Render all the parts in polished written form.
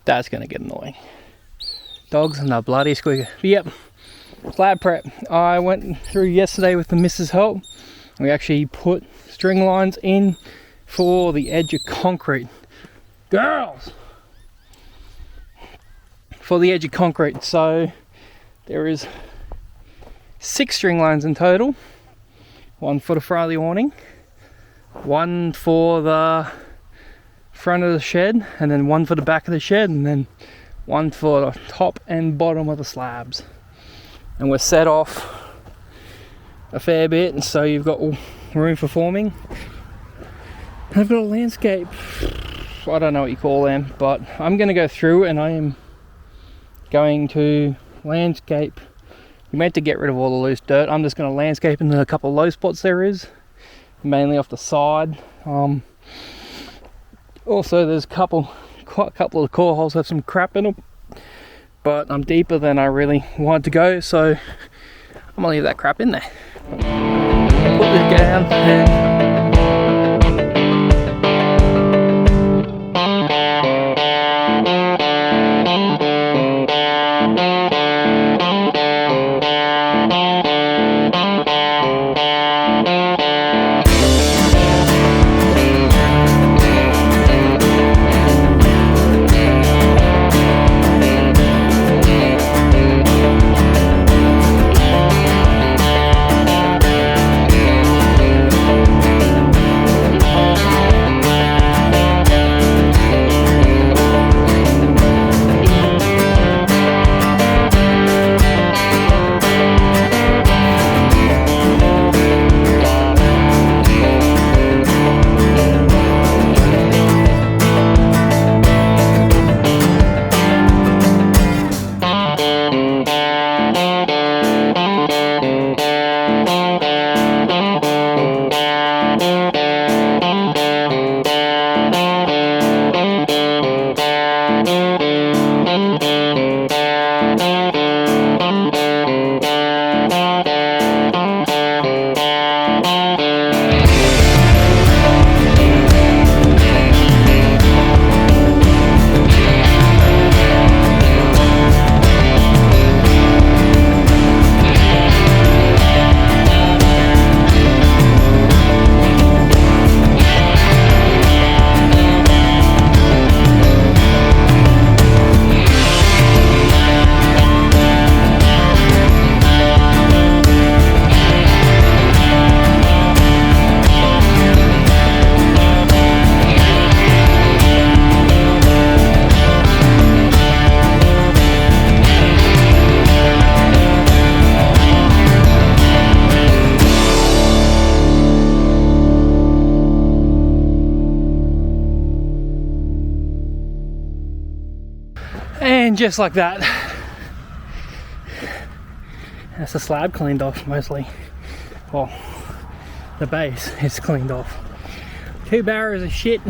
That's going to get annoying. Dogs and the bloody squeaker. But yep, slab prep. I went through yesterday with the missus' help. We actually put string lines in for the edge of concrete. Girls! For the edge of concrete. So there is 6 string lines in total. 1 for the front of the awning, 1 for the front of the shed, and then 1 for the back of the shed, and then 1 for the top and bottom of the slabs. And we're set off a fair bit, and so you've got room for forming. I've got a landscape, I don't know what you call them, but I'm going to go through and I am going to landscape. You meant to get rid of all the loose dirt. I'm just going to landscape in a couple of low spots there is, mainly off the side. Also there's quite a couple of the core holes have some crap in them, but I'm deeper than I really wanted to go, so I'm going to leave that crap in there. Put this down and just like that, that's the slab cleaned off mostly. Well, the base is cleaned off. 2 barrows of shit.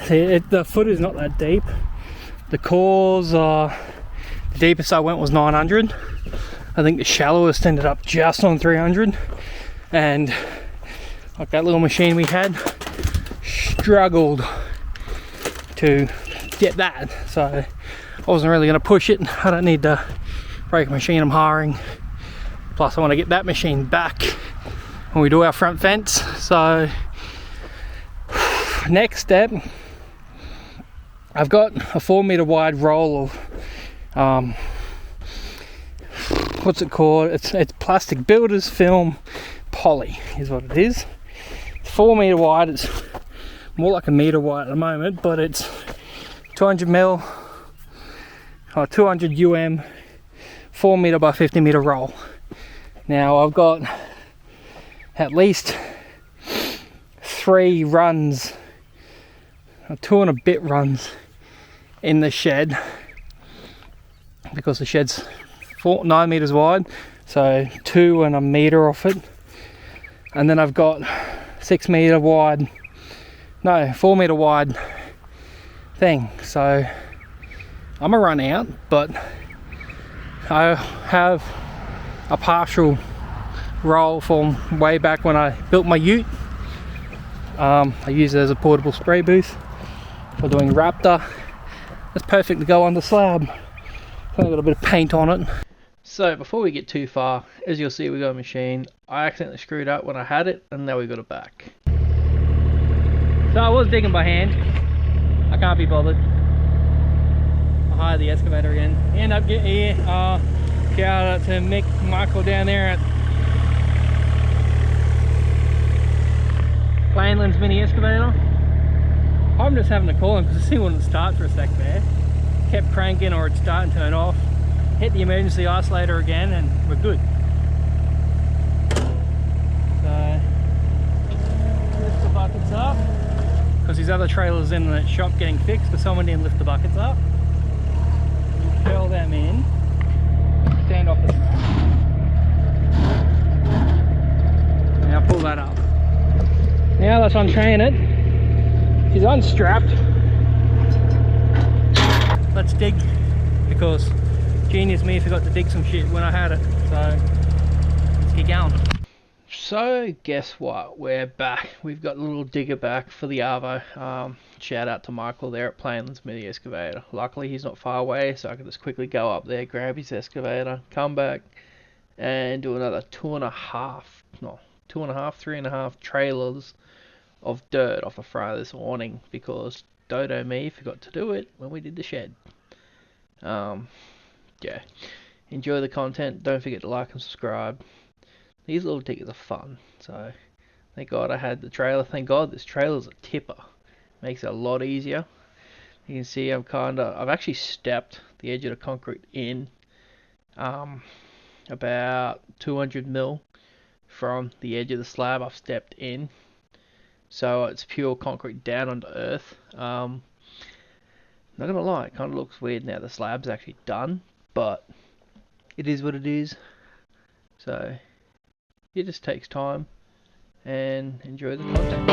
The foot is not that deep. The cores are, the deepest I went was 900. I think the shallowest ended up just on 300. And like that little machine we had struggled to get that, so I wasn't really going to push it. I don't need to break a machine I'm hiring, plus I want to get that machine back when we do our front fence. So next step, I've got a 4 meter wide roll of what's it called, it's plastic builder's film poly is what it is. It's 4 meter wide, it's more like a meter wide at the moment, but it's 200 mil or 200 UM 4 meter by 50 meter roll. Now I've got at least 3 runs, 2 and a bit runs in the shed, because the shed's 9 meters wide, so 2 and a meter off it. And then I've got 4 meter wide thing, so I'm gonna run out, but I have a partial roll from way back when I built my ute. I use it as a portable spray booth for doing Raptor, That's perfect to go on the slab. I've got a bit of paint on it. So before we get too far, as you'll see, we got a machine. I accidentally screwed up when I had it, and now we got it back. So I was digging by hand. I can't be bothered. I hired the excavator again. End up getting here. Shout out to Michael down there at Plainlands Mini Excavator. I'm just having to call him because the thing wouldn't start for a sec there. Kept cranking or it'd start and turn off. Hit the emergency isolator again and we're good. So, lift the buckets up. Because his other trailer's in the shop getting fixed because someone didn't lift the buckets up. You curl them in. Stand off the track. Now pull that up. Now let's unchain it. She's unstrapped. Let's dig, because genius me forgot to dig some shit when I had it. So let's get going. So guess what? We're back. We've got a little digger back for the Arvo. Shout out to Michael there at Plainlands Mini Excavator. Luckily he's not far away, so I can just quickly go up there, grab his excavator, come back, and do another 2.5, 3.5 trailers of dirt off the front of this awning, because Dodo me forgot to do it when we did the shed. Yeah, enjoy the content. Don't forget to like and subscribe. These little diggers are fun. So thank God I had the trailer. Thank God this trailer's a tipper. Makes it a lot easier. You can see I've actually stepped the edge of the concrete in about 200 mil from the edge of the slab. I've stepped in, so it's pure concrete down onto earth. Not gonna lie, it kind of looks weird now the slab's actually done, but it is what it is. So it just takes time, and enjoy the content.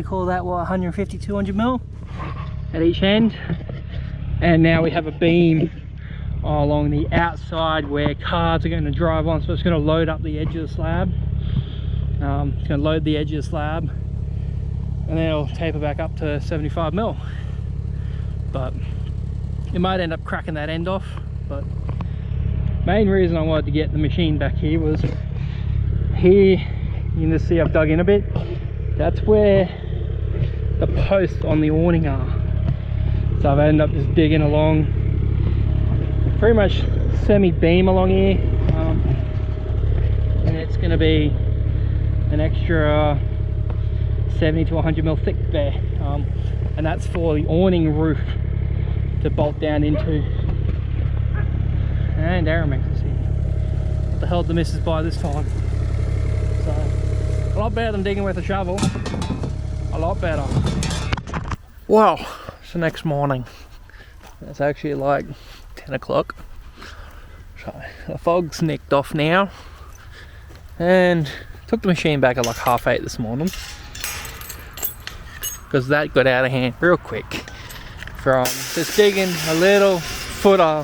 Call that what, 150, 200 mil at each end. And now we have a beam along the outside where cars are going to drive on, so it's going to load up the edge of the slab. It's going to load the edge of the slab and then it'll taper back up to 75 mil. But it might end up cracking that end off. But main reason I wanted to get the machine back here was here, you can just see I've dug in a bit. That's where the posts on the awning are. So I've ended up just digging along, pretty much semi-beam along here, and it's going to be an extra 70 to 100 mil thick there, and that's for the awning roof to bolt down into. And Aaron makes us see what the hell did the missus buy this time. So a lot better than digging with a shovel. A lot better. Well, it's the next morning. It's actually like 10 o'clock. So the fog's nicked off now. And took the machine back at like 8:30 this morning, because that got out of hand real quick. from just digging a little footer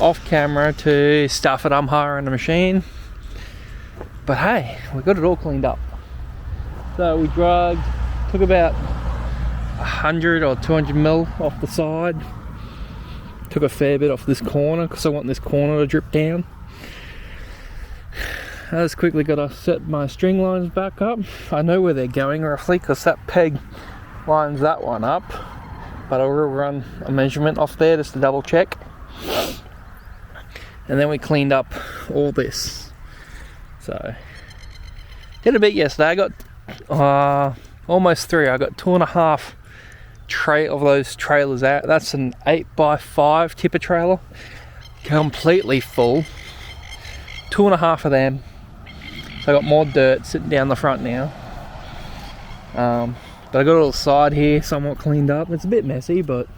off camera to stuff it up higher on the machine. But hey, we got it all cleaned up. So we took about 100 or 200 mil off the side. Took a fair bit off this corner because I want this corner to drip down. I just quickly got to set my string lines back up. I know where they're going roughly because that peg lines that one up, but I will run a measurement off there just to double check. And then we cleaned up all this. So did a bit yesterday. I got almost 3. I got 2.5 tray of those trailers out. That's an 8x5 tipper trailer, completely full. 2.5 of them. So I got more dirt sitting down the front now. But I got a little side here somewhat cleaned up. It's a bit messy, but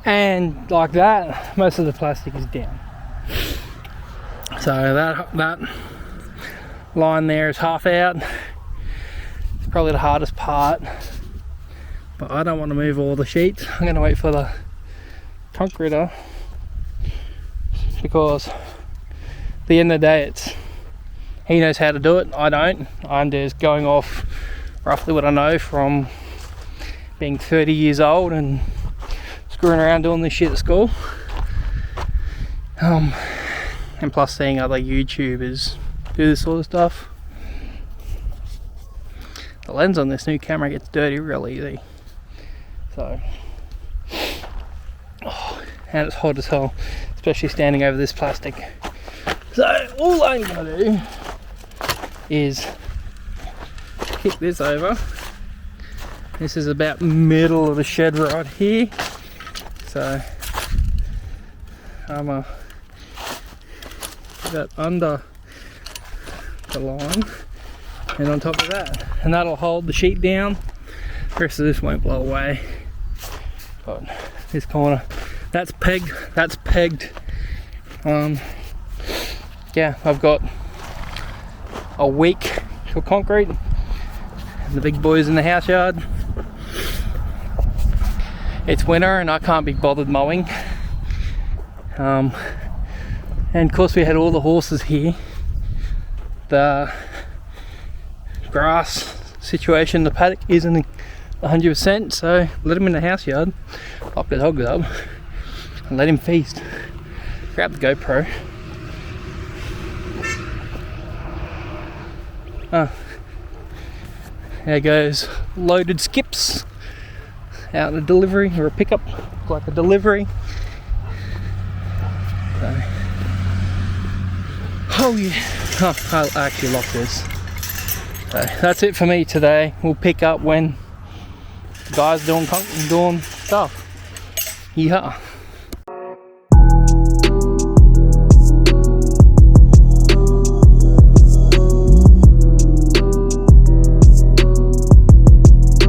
and like that, most of the plastic is down. So that line there is half out. It's probably the hardest part, but I don't want to move all the sheets. I'm going to wait for the concreter, because at the end of the day, he knows how to do it, I don't. I'm just going off roughly what I know from being 30 years old and screwing around doing this shit at school, and plus seeing other YouTubers do this sort of stuff. The lens on this new camera gets dirty real easy, so and it's hot as hell, especially standing over this plastic. So all I'm gonna do is kick this over. This is about middle of the shed right here, so I'm gonna put that under the line and on top of that, and that'll hold the sheet down. The rest of this won't blow away, but this corner, that's pegged. Yeah, I've got a week till concrete, and the big boys in the house yard. It's winter and I can't be bothered mowing, and of course we had all the horses here, the grass situation, the paddock isn't 100%, so let him in the house yard, lock the dogs up, and let him feast. Grab the GoPro. There goes loaded skips out in a delivery or a pickup, like a delivery. So, oh yeah, I'll actually lock this. So that's it for me today. We'll pick up when the guys doing stuff. Yeah.